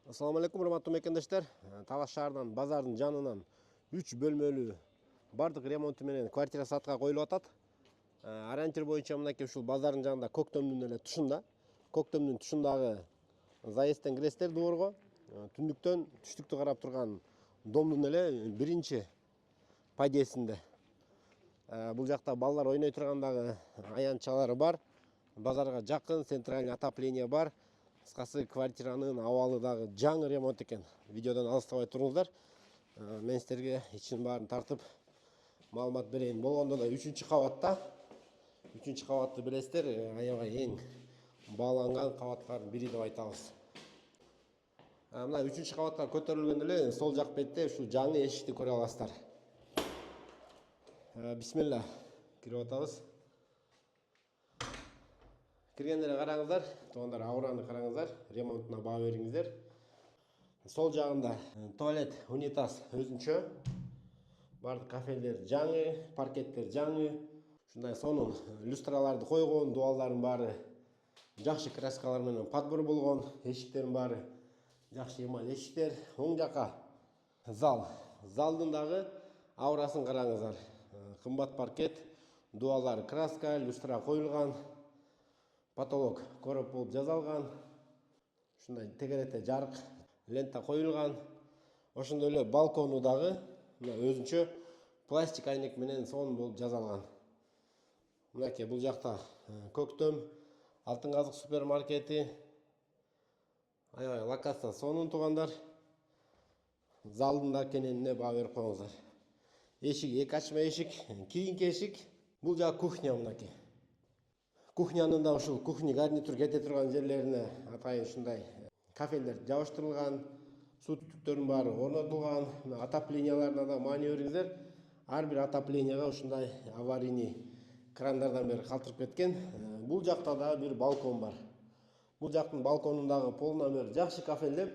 Assalamu alaikum, урматтуу мекендештер. Талас шаарынан базардын жанынан 3 бөлмөлүү бардык ремонту менен квартира сатка коюлуп атат. Ориентир боюнча мынакей ушул базардын жанында көктөмдүн эле тушунда. Көктөмдүн тушундагы заездден киресиздер дуворго. Түндүктөн түштүктү карап турган домдун эле биринчи падьесинде. Бул жакта балдар ойной тургандагы аянтчалары бар. Базарга жакын, центральный отопление бар. Кыскасы квартиранын абалы дагы жаңы ремонт экен. Видеодон алыстабай туруңуздар. Мен силерге ичин баарын тартып маалымат берейин. Болгондо да 3-кабатта. 3-кабатты билесиздер, аябай эң бааланган кабаттардын бири деп айтабыз. Мына 3-кабатка көтөрүлгөн эле сол жак бетте ушу жаңы эшикти көрө аласыздар. Бисмилла. Кирип атабыз. Киргендере караңыздар, туугандар, аураны караңыздар, ремонтуна баа бериңиздер. Сол жагында туалет, унитаз өзүнчө. Бардык кафелдер жаңы, паркеттер жаңы. Ушундай сонун люстраларды койгон, дуалдардын баары жакшы краскалар менен подбор болгон, эшиктердин баары жакшы эмаль эшиктер. Оң жака зал. Залдын дагы аурасын караңыздар. Кымбат паркет, дуалары краска, люстра коюлган. Потолок короп болуп жасалган. Ушундай тегерете жарык лента коюлган. Ошондой эле балкону дагы өзүнчө пластик айнек менен сонун болуп жасалган. Мынакей бул жакта Көктөм Алтын казык супермаркети. Аябай локация сонун туугандар. Залдын да кененине баа берип коюңуздар. Эшик эки ачма эшик, кийинки эшик. Бул жагы кухня мынакей. Кухнянын да ушул кухня гарнитур кете турган жерлерине атайын ушундай кафелдер жабыштырылган, суу түтүктөрүнүн баары орнотулган, отопленияларына да маани бериңиздер. Ар бир отопленияга ушундай аварийный крандардан бери калтырып кеткен. Бул жакта да бир балкон бар. Бул жактын балконундагы пол номер жакшы кафелдеп,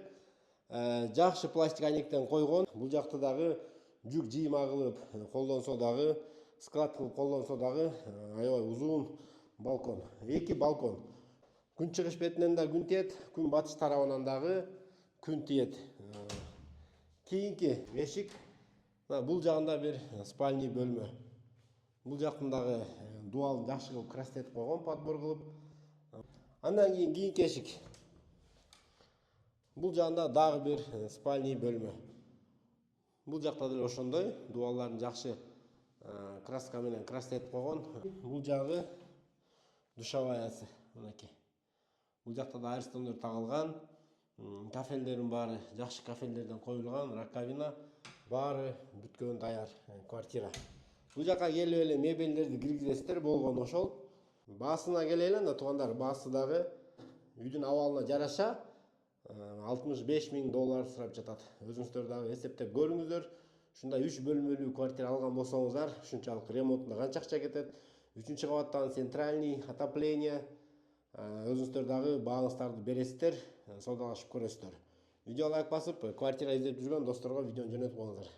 жакшы пластик айнектен койгон. Бул жакта дагы жүк жыйма кылып колдонсо дагы, склад кылып колдонсо дагы аябай узун балкон. Эки балкон. Күн чыгыш бетинен да күн тиет, күн батыш тарабынан дагы күн тиет. Кийинки эшик. Бул жагында бир спальный бөлмө. Бул жактын дагы дуалын жакшы кылып крастетип койгон, подбор кылып. Андан кийинки эшик. Бул жагында дагы бир спальный бөлмө. Бул жакта деле ошондой, дуалларын жакшы краска менен крастетип койгон. Бул жагы душеваясы мынакей. Бул жакта да айрстомдор тагылган, кафелдердин баары жакшы кафелдерден коюлган, раковина баары бүткөн даяр квартира. Бул жака келип эле мебелдерди киргизесиздер, болгону ошол. Баасына келели анда туугандар, баасы дагы үйдүн абалына жараша $65,000 сурап жатат. Өзүңүздөр дагы эсептеп көрүңүздөр. Ушундай 3 бөлмөлүү квартира алган болсоңуздар, ушунчалык ремонтуна канча акча кетет? 3-кабаттан центральный отопление. Өзүңүздөр дагы бааңыздарды бересиздер, саудалашып көрөсүздөр. Видео лайк басып, квартира издеп жүргөн досторго видеону жөнөтүп коюңуздар.